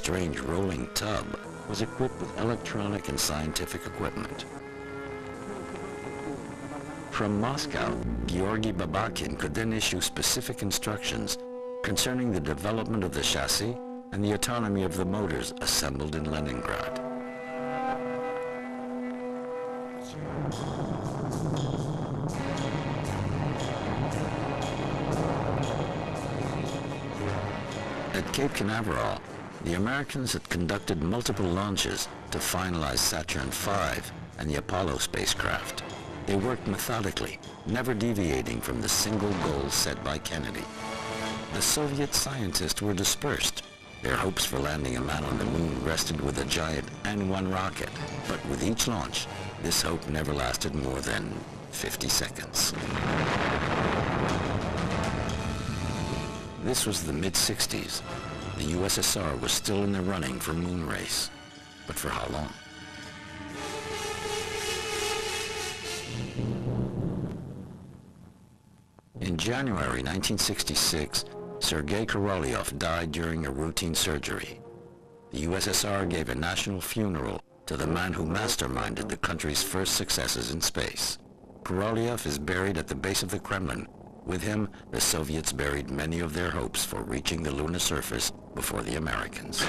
strange rolling tub was equipped with electronic and scientific equipment. From Moscow, Georgy Babakin could then issue specific instructions concerning the development of the chassis and the autonomy of the motors assembled in Leningrad. At Cape Canaveral, the Americans had conducted multiple launches to finalize Saturn V and the Apollo spacecraft. They worked methodically, never deviating from the single goal set by Kennedy. The Soviet scientists were dispersed. Their hopes for landing a man on the moon rested with a giant N-1 rocket, but with each launch, this hope never lasted more than 50 seconds. This was the mid-60s. The USSR was still in the running for moon race. But for how long? In January 1966, Sergei Korolev died during a routine surgery. The USSR gave a national funeral to the man who masterminded the country's first successes in space. Korolev is buried at the base of the Kremlin. With him, the Soviets buried many of their hopes for reaching the lunar surface before the Americans.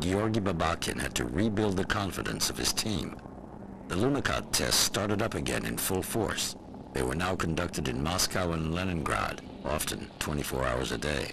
Georgy Babakin had to rebuild the confidence of his team. The Lunokhod tests started up again in full force. They were now conducted in Moscow and Leningrad, often 24 hours a day.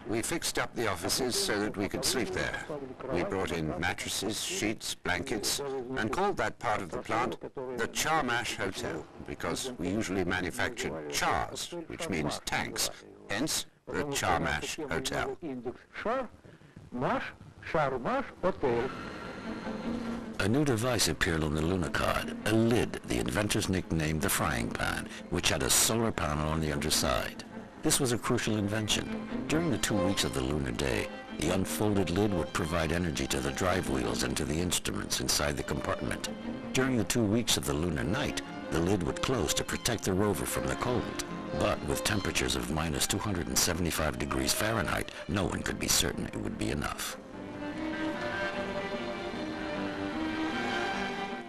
We fixed up the offices so that we could sleep there. We brought in mattresses, sheets, blankets, and called that part of the plant the Charmash Hotel, because we usually manufactured chars, which means tanks, hence the Charmash Hotel. A new device appeared on the Lunokhod, a lid the inventors nicknamed the frying pan, which had a solar panel on the underside. This was a crucial invention. During the 2 weeks of the lunar day, the unfolded lid would provide energy to the drive wheels and to the instruments inside the compartment. During the 2 weeks of the lunar night, the lid would close to protect the rover from the cold. But with temperatures of minus 275 degrees Fahrenheit, no one could be certain it would be enough.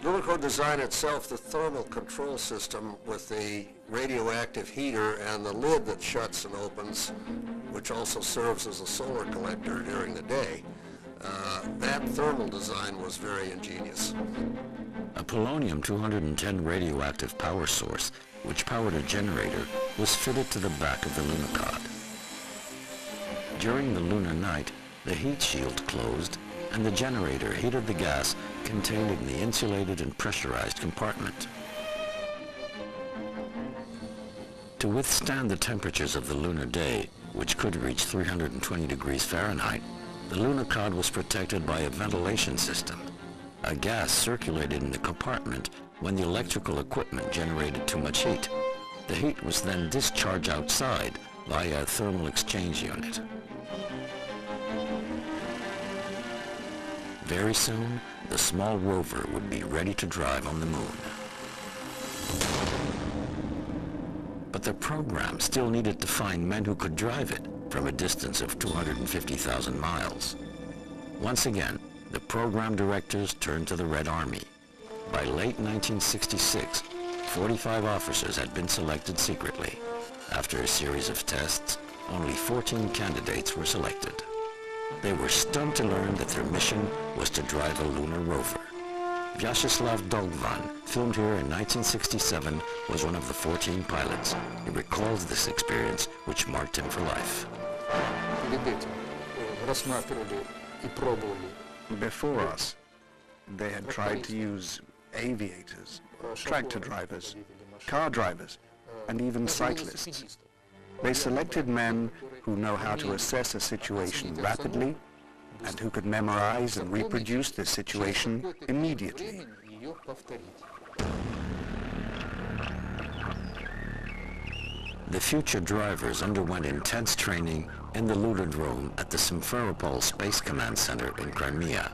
Lunokhod designed itself the thermal control system with the radioactive heater and the lid that shuts and opens, which also serves as a solar collector during the day. That thermal design was very ingenious. A polonium-210 radioactive power source, which powered a generator, was fitted to the back of the Lunokhod. During the lunar night, the heat shield closed and the generator heated the gas contained in the insulated and pressurized compartment. To withstand the temperatures of the lunar day, which could reach 320 degrees Fahrenheit, the Lunokhod was protected by a ventilation system. A gas circulated in the compartment when the electrical equipment generated too much heat. The heat was then discharged outside via a thermal exchange unit. Very soon, the small rover would be ready to drive on the moon. But the program still needed to find men who could drive it from a distance of 250,000 miles. Once again, the program directors turned to the Red Army. By late 1966, 45 officers had been selected secretly. After a series of tests, only 14 candidates were selected. They were stunned to learn that their mission was to drive a lunar rover. Vyacheslav Dolgvan, filmed here in 1967, was one of the 14 pilots. He recalls this experience, which marked him for life. Before us, they had tried to use aviators, tractor drivers, car drivers, and even cyclists. They selected men who know how to assess a situation rapidly and who could memorize and reproduce this situation immediately. The future drivers underwent intense training in the Ludodrome at the Simferopol Space Command Center in Crimea.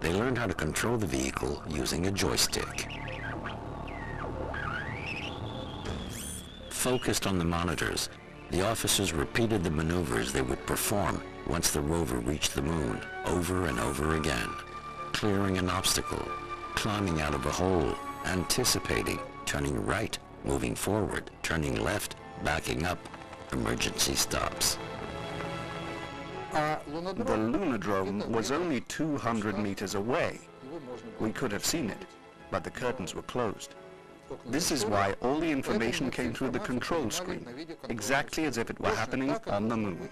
they learned how to control the vehicle using a joystick. Focused on the monitors, the officers repeated the maneuvers they would perform once the rover reached the moon, over and over again. Clearing an obstacle, climbing out of a hole, anticipating, turning right, moving forward, turning left, backing up, emergency stops. The Lunadrome was only 200 meters away. We could have seen it, but the curtains were closed. This is why all the information came through the control screen, exactly as if it were happening on the moon.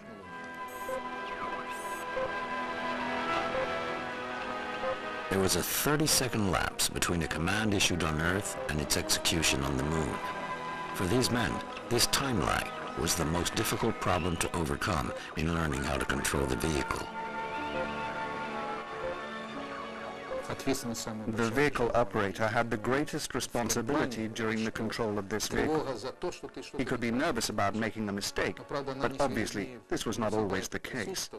There was a 30-second lapse between a command issued on Earth and its execution on the moon. For these men, this time lag was the most difficult problem to overcome in learning how to control the vehicle. The vehicle operator had the greatest responsibility during the control of this vehicle. He could be nervous about making a mistake, but obviously this was not always the case.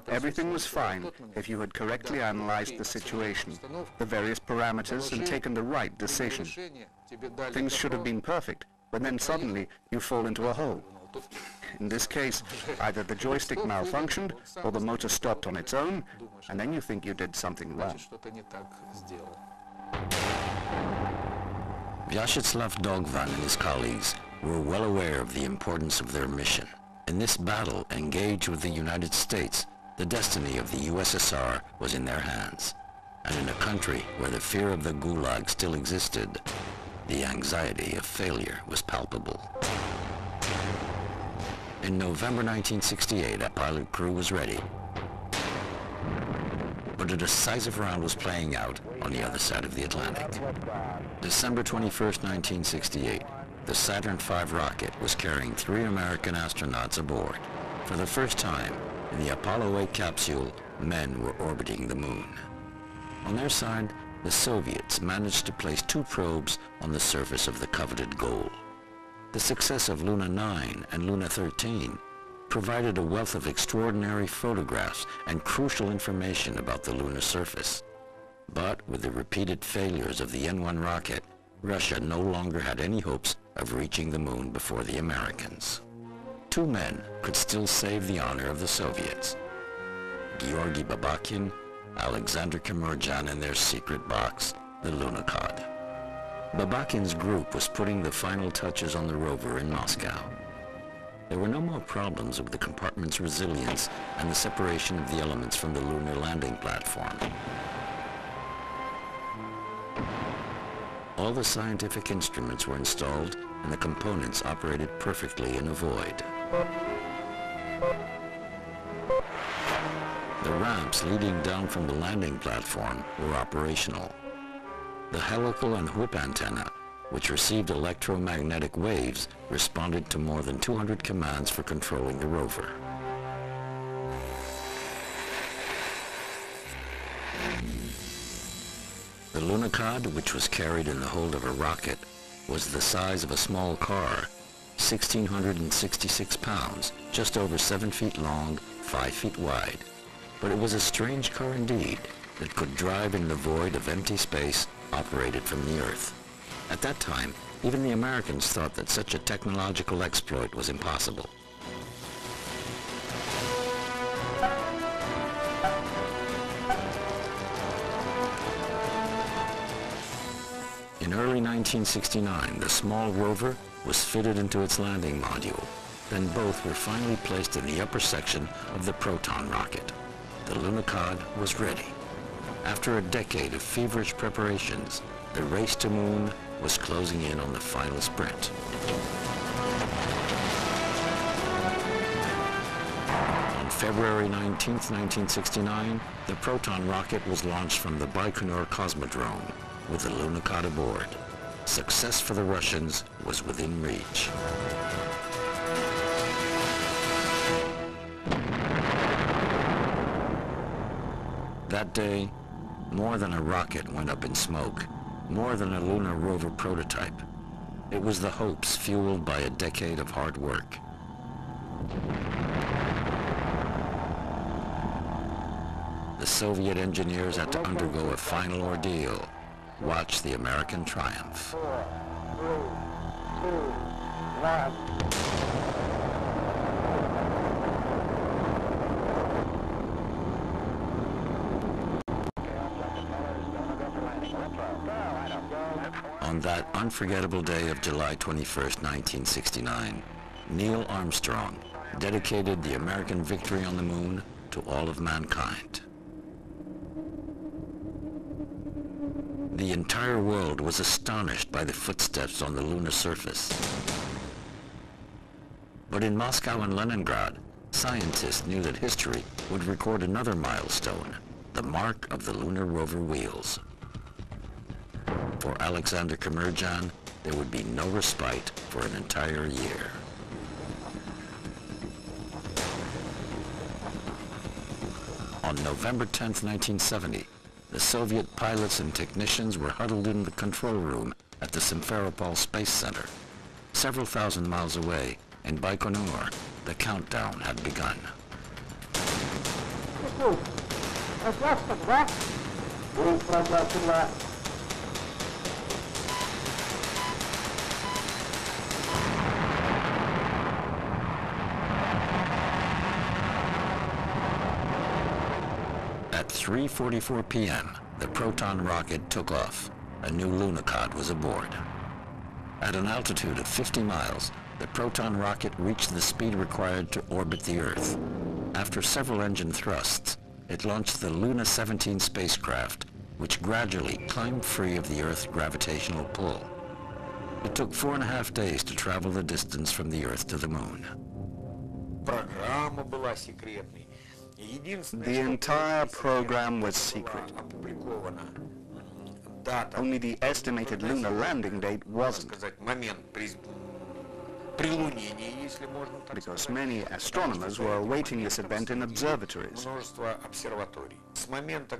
Everything was fine if you had correctly analyzed the situation, the various parameters, and taken the right decision. Things should have been perfect, but then suddenly you fall into a hole. In this case, either the joystick malfunctioned or the motor stopped on its own, and then you think you did something wrong. Vyacheslav Dogvan and his colleagues were well aware of the importance of their mission. In this battle engaged with the United States, the destiny of the USSR was in their hands. And in a country where the fear of the Gulag still existed, the anxiety of failure was palpable. In November 1968, a pilot crew was ready. But a decisive round was playing out on the other side of the Atlantic. December 21st, 1968, the Saturn V rocket was carrying 3 American astronauts aboard. For the first time, in the Apollo 8 capsule, men were orbiting the moon. On their side, the Soviets managed to place 2 probes on the surface of the coveted goal. The success of Luna 9 and Luna 13 provided a wealth of extraordinary photographs and crucial information about the lunar surface. But with the repeated failures of the N-1 rocket, Russia no longer had any hopes of reaching the moon before the Americans. 2 men could still save the honor of the Soviets: Georgy Babakhin, Alexander Kemurjan and their secret box, the Lunokhod. Babakhin's group was putting the final touches on the rover in Moscow. There were no more problems with the compartment's resilience and the separation of the elements from the lunar landing platform. All the scientific instruments were installed and the components operated perfectly in a void. The ramps leading down from the landing platform were operational. The helical and whip antenna, which received electromagnetic waves, responded to more than 200 commands for controlling the rover. The Lunokhod, which was carried in the hold of a rocket, was the size of a small car, 1,666 pounds, just over 7 feet long, 5 feet wide. But it was a strange car indeed that could drive in the void of empty space operated from the Earth. At that time, even the Americans thought that such a technological exploit was impossible. In early 1969, the small rover was fitted into its landing module. Then both were finally placed in the upper section of the Proton rocket. The Lunokhod was ready. After a decade of feverish preparations, the race to moon was closing in on the final sprint. On February 19, 1969, the Proton rocket was launched from the Baikonur Cosmodrome with the Lunokhod aboard. Success for the Russians was within reach. That day, more than a rocket went up in smoke, more than a lunar rover prototype. It was the hopes fueled by a decade of hard work. The Soviet engineers had to undergo a final ordeal. Watch the American triumph. 4, 3, 2, 1. On that unforgettable day of July 21st, 1969, Neil Armstrong dedicated the American victory on the moon to all of mankind. The entire world was astonished by the footsteps on the lunar surface. But in Moscow and Leningrad, scientists knew that history would record another milestone, the mark of the lunar rover wheels. For Alexander Kamerjan, there would be no respite for an entire year. On November 10, 1970, the Soviet pilots and technicians were huddled in the control room at the Simferopol Space Center. Several thousand miles away, in Baikonur, the countdown had begun. At 3:44 p.m., the Proton rocket took off. A new lunicod was aboard. At an altitude of 50 miles, the Proton rocket reached the speed required to orbit the Earth. After several engine thrusts, it launched the Luna 17 spacecraft, which gradually climbed free of the Earth's gravitational pull. It took 4.5 days to travel the distance from the Earth to the Moon. The entire program was secret. Only the estimated lunar landing date wasn't, because many astronomers were awaiting this event in observatories.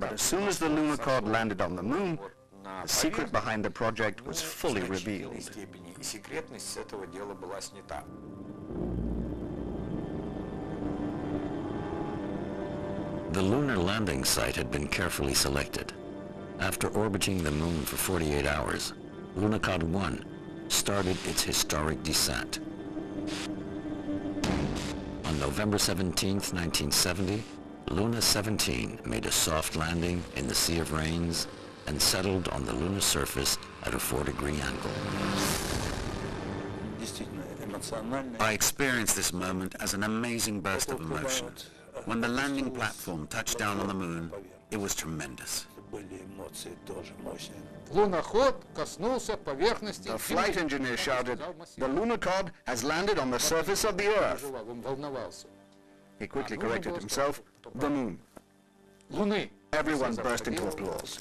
But as soon as the lunicod landed on the moon, the secret behind the project was fully revealed. The lunar landing site had been carefully selected. After orbiting the moon for 48 hours, Lunicod 1 started its historic descent. On November 17, 1970, Luna 17 made a soft landing in the Sea of Rains and settled on the lunar surface at a 4-degree angle. I experienced this moment as an amazing burst of emotion. When the landing platform touched down on the moon, it was tremendous. The flight engineer shouted, "The lunicod has landed on the surface of the Earth." He quickly corrected himself, "The moon." Everyone burst into applause.